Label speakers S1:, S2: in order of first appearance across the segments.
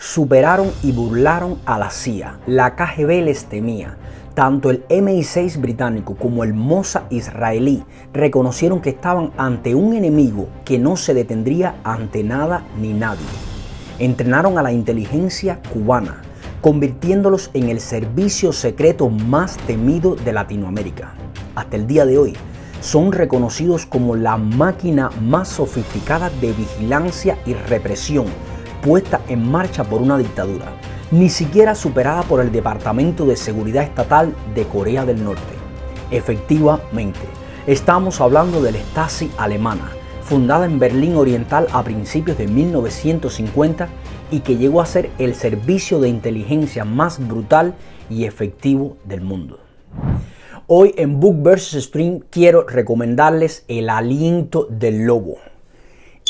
S1: superaron y burlaron a la CIA. La KGB les temía. Tanto el MI6 británico como el Mossad israelí reconocieron que estaban ante un enemigo que no se detendría ante nada ni nadie. Entrenaron a la inteligencia cubana, convirtiéndolos en el servicio secreto más temido de Latinoamérica. Hasta el día de hoy, son reconocidos como la máquina más sofisticada de vigilancia y represión puesta en marcha por una dictadura, ni siquiera superada por el Departamento de Seguridad Estatal de Corea del Norte. Efectivamente, estamos hablando de la Stasi alemana, fundada en Berlín Oriental a principios de 1950 y que llegó a ser el servicio de inteligencia más brutal y efectivo del mundo. Hoy en Book vs. Stream quiero recomendarles El aliento del lobo.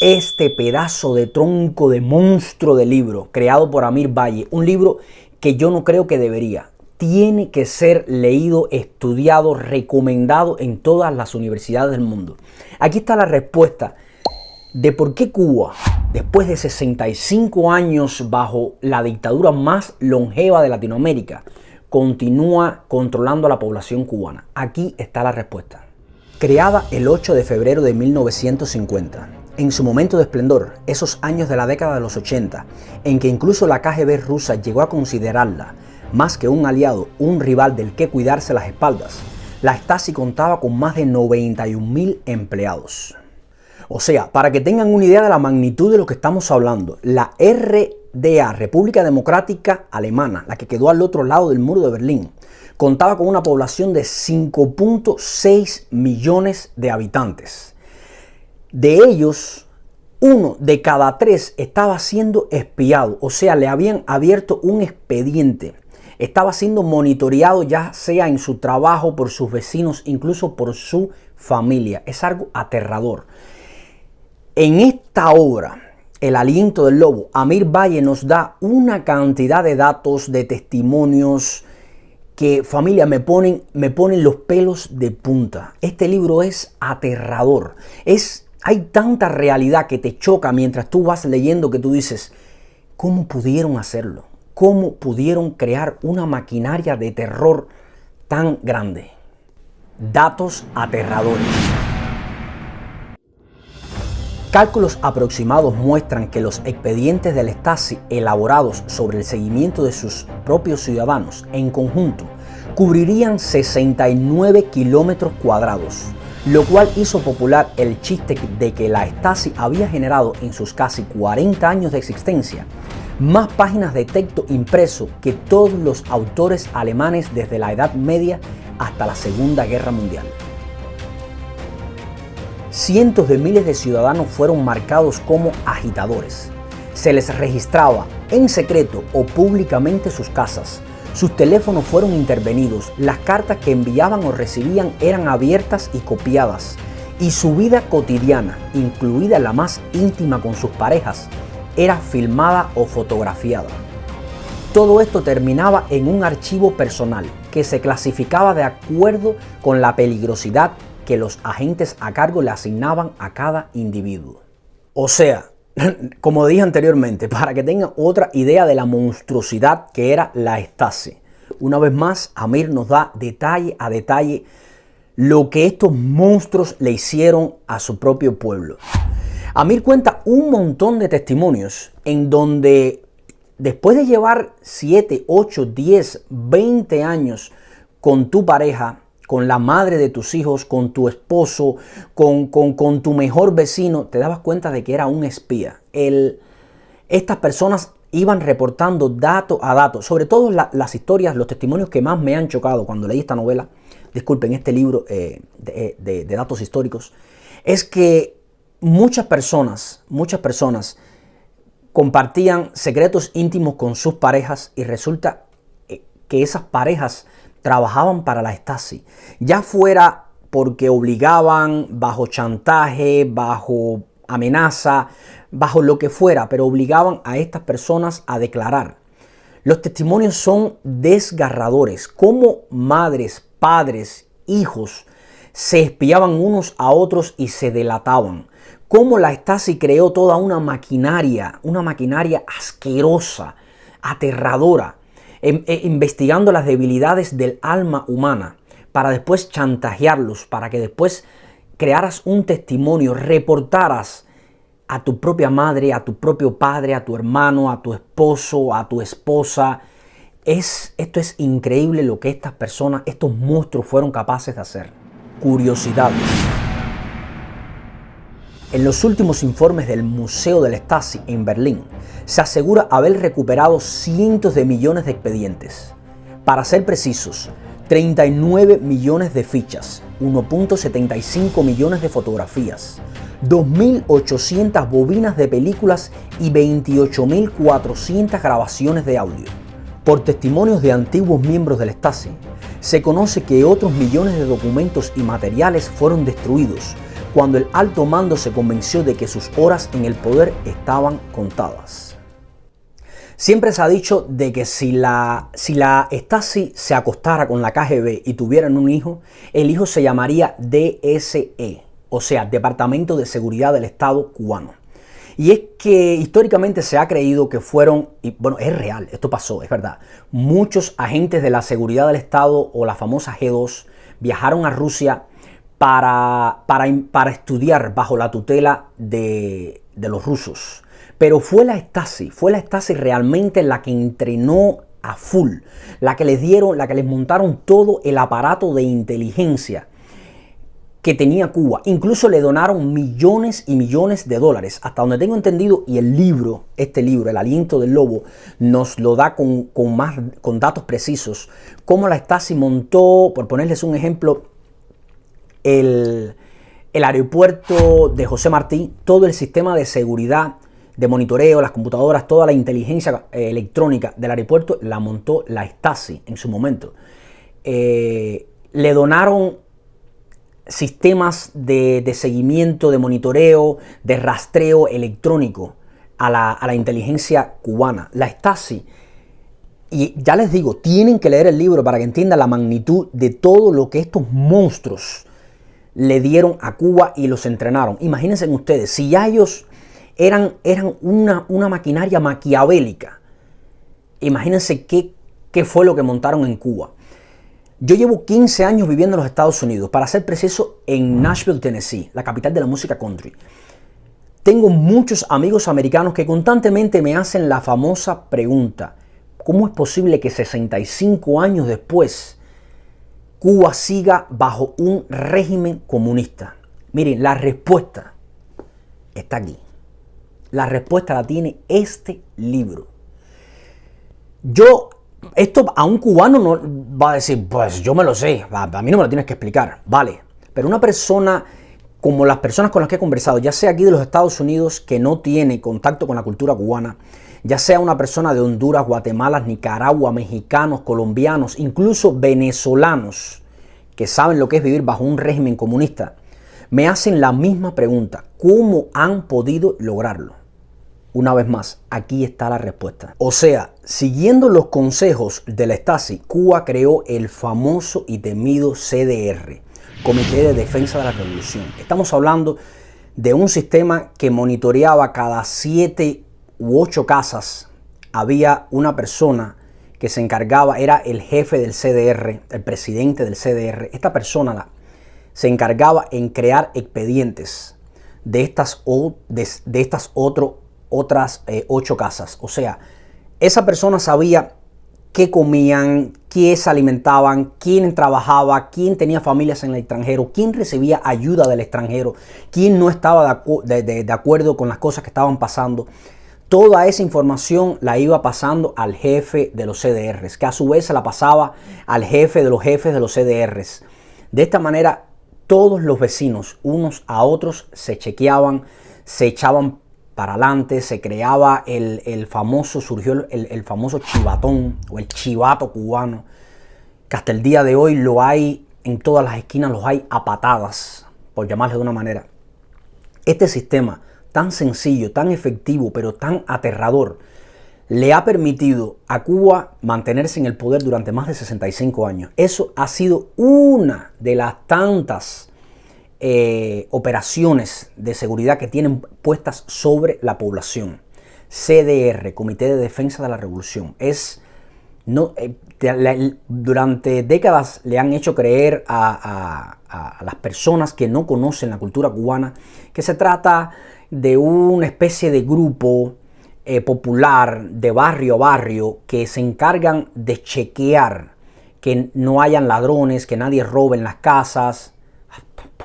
S1: Este pedazo de tronco de monstruo de libro creado por Amir Valle, un libro que yo no creo que debería. Tiene que ser leído, estudiado, recomendado en todas las universidades del mundo. Aquí está la respuesta de por qué Cuba, después de 65 años bajo la dictadura más longeva de Latinoamérica, continúa controlando a la población cubana. Aquí está la respuesta. Creada el 8 de febrero de 1950, en su momento de esplendor, esos años de la década de los 80, en que incluso la KGB rusa llegó a considerarla más que un aliado, un rival del que cuidarse las espaldas, la Stasi contaba con más de 91.000 empleados. O sea, para que tengan una idea de la magnitud de lo que estamos hablando, la RDA, República Democrática Alemana, la que quedó al otro lado del muro de Berlín, contaba con una población de 5.6 millones de habitantes. De ellos, 1 de cada 3 estaba siendo espiado, o sea, le habían abierto un expediente. Estaba siendo monitoreado ya sea en su trabajo, por sus vecinos, incluso por su familia. Es algo aterrador. En esta obra, El aliento del lobo, Amir Valle nos da una cantidad de datos, de testimonios que, familia, me ponen los pelos de punta. Este libro es aterrador. Hay tanta realidad que te choca mientras tú vas leyendo que tú dices, ¿cómo pudieron hacerlo? ¿Cómo pudieron crear una maquinaria de terror tan grande? Datos aterradores. Cálculos aproximados muestran que los expedientes del Stasi elaborados sobre el seguimiento de sus propios ciudadanos en conjunto cubrirían 69 kilómetros cuadrados, lo cual hizo popular el chiste de que la Stasi había generado en sus casi 40 años de existencia más páginas de texto impreso que todos los autores alemanes desde la Edad Media hasta la Segunda Guerra Mundial. Cientos de miles de ciudadanos fueron marcados como agitadores. Se les registraba en secreto o públicamente sus casas. Sus teléfonos fueron intervenidos. Las cartas que enviaban o recibían eran abiertas y copiadas. Y su vida cotidiana, incluida la más íntima con sus parejas, era filmada o fotografiada. Todo esto terminaba en un archivo personal que se clasificaba de acuerdo con la peligrosidad que los agentes a cargo le asignaban a cada individuo. O sea, como dije anteriormente, para que tengan otra idea de la monstruosidad que era la Stasi. Una vez más, Amir nos da detalle a detalle lo que estos monstruos le hicieron a su propio pueblo. Amir cuenta un montón de testimonios en donde después de llevar 7, 8, 10, 20 años con tu pareja, con la madre de tus hijos, con tu esposo, con tu mejor vecino, te dabas cuenta de que era un espía. Estas personas iban reportando dato a dato, sobre todo las historias, los testimonios que más me han chocado cuando leí esta novela, disculpen, este libro de datos históricos, es que muchas personas compartían secretos íntimos con sus parejas y resulta que esas parejas trabajaban para la Stasi, ya fuera porque obligaban, bajo chantaje, bajo amenaza, bajo lo que fuera, pero obligaban a estas personas a declarar. Los testimonios son desgarradores, cómo madres, padres, hijos se espiaban unos a otros y se delataban. Cómo la Stasi creó toda una maquinaria asquerosa aterradora, investigando las debilidades del alma humana para después chantajearlos, para que después crearas un testimonio, reportaras a tu propia madre, a tu propio padre, a tu hermano, a tu esposo, a tu esposa. Esto es increíble lo que estas personas, estos monstruos fueron capaces de hacer. Curiosidades. En los últimos informes del Museo del Stasi en Berlín, se asegura haber recuperado cientos de millones de expedientes. Para ser precisos, 39 millones de fichas, 1.75 millones de fotografías, 2.800 bobinas de películas y 28.400 grabaciones de audio. Por testimonios de antiguos miembros del Stasi, se conoce que otros millones de documentos y materiales fueron destruidos cuando el alto mando se convenció de que sus horas en el poder estaban contadas. Siempre se ha dicho de que si la Stasi se acostara con la KGB y tuvieran un hijo, el hijo se llamaría DSE, o sea, Departamento de Seguridad del Estado cubano. Y es que históricamente se ha creído que fueron, y bueno, es real, esto pasó, es verdad, muchos agentes de la seguridad del Estado o la famosa G2 viajaron a Rusia para estudiar bajo la tutela de los rusos. Pero fue la Stasi realmente la que entrenó a full, la que les montaron todo el aparato de inteligencia que tenía Cuba. Incluso le donaron millones y millones de dólares, hasta donde tengo entendido, y el libro, El aliento del lobo, nos lo da con datos precisos, cómo la Stasi montó, por ponerles un ejemplo, el aeropuerto de José Martí, todo el sistema de seguridad, de monitoreo, las computadoras, toda la inteligencia electrónica del aeropuerto la montó la Stasi en su momento. Le donaron sistemas de seguimiento, de monitoreo, de rastreo electrónico a la inteligencia cubana. La Stasi, y ya les digo, tienen que leer el libro para que entiendan la magnitud de todo lo que estos monstruos le dieron a Cuba y los entrenaron. Imagínense ustedes, si ya ellos eran una maquinaria maquiavélica, imagínense qué fue lo que montaron en Cuba. Yo llevo 15 años viviendo en los Estados Unidos, para ser preciso en Nashville, Tennessee, la capital de la música country. Tengo muchos amigos americanos que constantemente me hacen la famosa pregunta: ¿cómo es posible que 65 años después Cuba siga bajo un régimen comunista? Miren, la respuesta está aquí. La respuesta la tiene este libro. Esto a un cubano no va a decir, pues yo me lo sé, a mí no me lo tienes que explicar, vale. Pero una persona, como las personas con las que he conversado, ya sea aquí de los Estados Unidos, que no tiene contacto con la cultura cubana, ya sea una persona de Honduras, Guatemala, Nicaragua, mexicanos, colombianos, incluso venezolanos, que saben lo que es vivir bajo un régimen comunista, me hacen la misma pregunta: ¿cómo han podido lograrlo? Una vez más, aquí está la respuesta. O sea, siguiendo los consejos de la Stasi, Cuba creó el famoso y temido CDR, Comité de Defensa de la Revolución. Estamos hablando de un sistema que monitoreaba cada 7 u 8 casas. Había una persona que se encargaba, era el jefe del CDR, el presidente del CDR. Esta persona se encargaba en crear expedientes de estas otras 8 casas. O sea, esa persona sabía qué comían, qué se alimentaban, quién trabajaba, quién tenía familias en el extranjero, quién recibía ayuda del extranjero, quién no estaba de acuerdo con las cosas que estaban pasando. Toda esa información la iba pasando al jefe de los CDRs, que a su vez se la pasaba al jefe de los jefes de los CDRs. De esta manera, todos los vecinos, unos a otros, se chequeaban, se echaban para adelante, se creaba surgió el famoso chivatón o el chivato cubano, que hasta el día de hoy lo hay en todas las esquinas, los hay a patadas, por llamarle de una manera. Este sistema tan sencillo, tan efectivo, pero tan aterrador, le ha permitido a Cuba mantenerse en el poder durante más de 65 años. Eso ha sido una de las tantas operaciones de seguridad que tienen puestas sobre la población. CDR, Comité de Defensa de la Revolución. Durante décadas le han hecho creer a las personas que no conocen la cultura cubana que se trata de una especie de grupo popular de barrio a barrio que se encargan de chequear que no hayan ladrones, que nadie robe en las casas.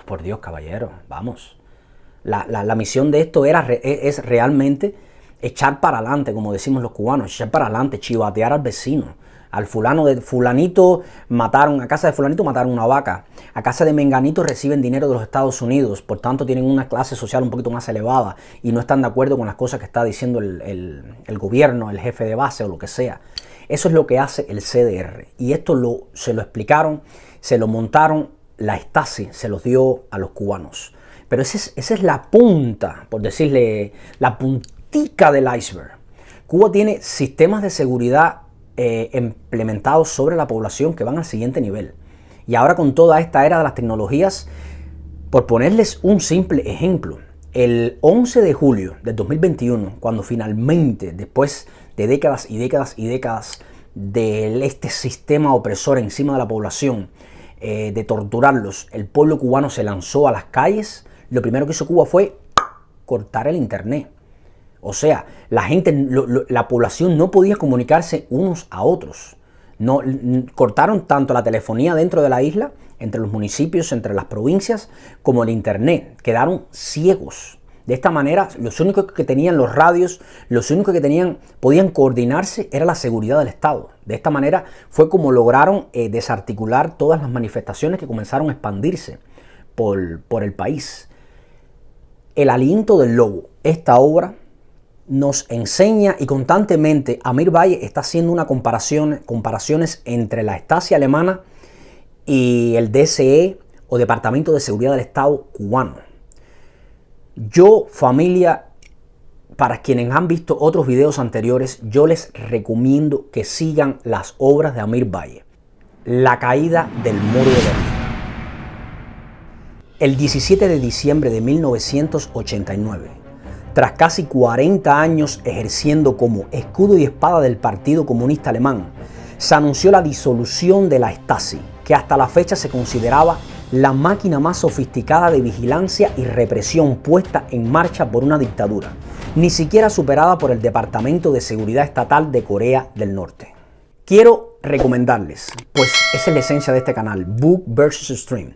S1: Por Dios, caballero, vamos. La misión de esto es realmente echar para adelante, como decimos los cubanos, echar para adelante, chivatear al vecino. Al fulano de fulanito mataron, a casa de fulanito mataron una vaca, a casa de menganito reciben dinero de los Estados Unidos, por tanto tienen una clase social un poquito más elevada y no están de acuerdo con las cosas que está diciendo el gobierno, el jefe de base o lo que sea. Eso es lo que hace el CDR y esto se lo explicaron, se lo montaron, la Stasi se los dio a los cubanos. Pero esa es la punta, por decirle, la puntica del iceberg. Cuba tiene sistemas de seguridad implementados sobre la población que van al siguiente nivel. Y ahora con toda esta era de las tecnologías, por ponerles un simple ejemplo, el 11 de julio del 2021, cuando finalmente, después de décadas y décadas y décadas de este sistema opresor encima de la población, de torturarlos, el pueblo cubano se lanzó a las calles, lo primero que hizo Cuba fue cortar el internet. O sea, la gente, la población no podía comunicarse unos a otros. Cortaron tanto la telefonía dentro de la isla, entre los municipios, entre las provincias, como el internet. Quedaron ciegos. De esta manera, los únicos que tenían los radios, los únicos que podían coordinarse era la seguridad del Estado. De esta manera fue como lograron desarticular todas las manifestaciones que comenzaron a expandirse por el país. El aliento del lobo, esta obra, nos enseña y constantemente Amir Valle está haciendo comparaciones entre la Stasi alemana y el DSE o Departamento de Seguridad del Estado cubano. Yo, familia, para quienes han visto otros videos anteriores, yo les recomiendo que sigan las obras de Amir Valle. La caída del muro de Berlín. El 17 de diciembre de 1989, tras casi 40 años ejerciendo como escudo y espada del Partido Comunista Alemán, se anunció la disolución de la Stasi, que hasta la fecha se consideraba la máquina más sofisticada de vigilancia y represión puesta en marcha por una dictadura, ni siquiera superada por el Departamento de Seguridad Estatal de Corea del Norte. Quiero recomendarles, pues esa es la esencia de este canal, Book vs. Stream.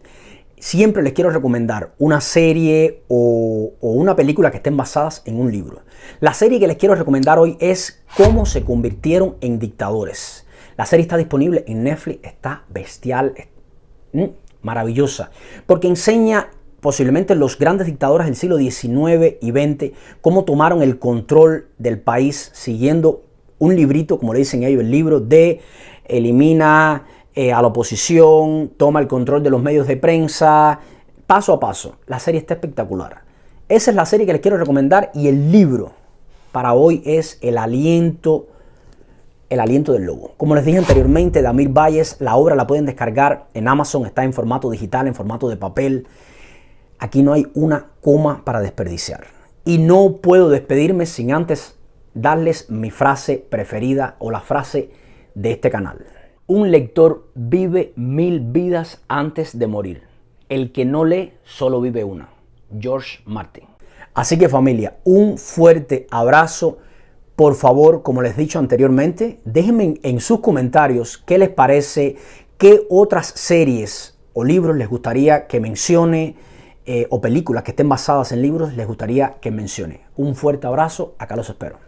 S1: Siempre les quiero recomendar una serie o una película que estén basadas en un libro. La serie que les quiero recomendar hoy es Cómo se convirtieron en dictadores. La serie está disponible en Netflix, está bestial, maravillosa, porque enseña posiblemente los grandes dictadores del siglo XIX y XX, cómo tomaron el control del país siguiendo un librito, como le dicen ellos, el libro de elimina a la oposición, toma el control de los medios de prensa, paso a paso. La serie está espectacular. Esa es la serie que les quiero recomendar y el libro para hoy es El aliento del lobo. Como les dije anteriormente, de Amir Valles, la obra la pueden descargar en Amazon, está en formato digital, en formato de papel. Aquí no hay una coma para desperdiciar. Y no puedo despedirme sin antes darles mi frase preferida o la frase de este canal. Un lector vive 1000 vidas antes de morir. El que no lee solo vive una. George Martin. Así que familia, un fuerte abrazo. Por favor, como les he dicho anteriormente, déjenme en sus comentarios qué les parece, qué otras series o libros les gustaría que mencione o películas que estén basadas en libros les gustaría que mencione. Un fuerte abrazo, acá los espero.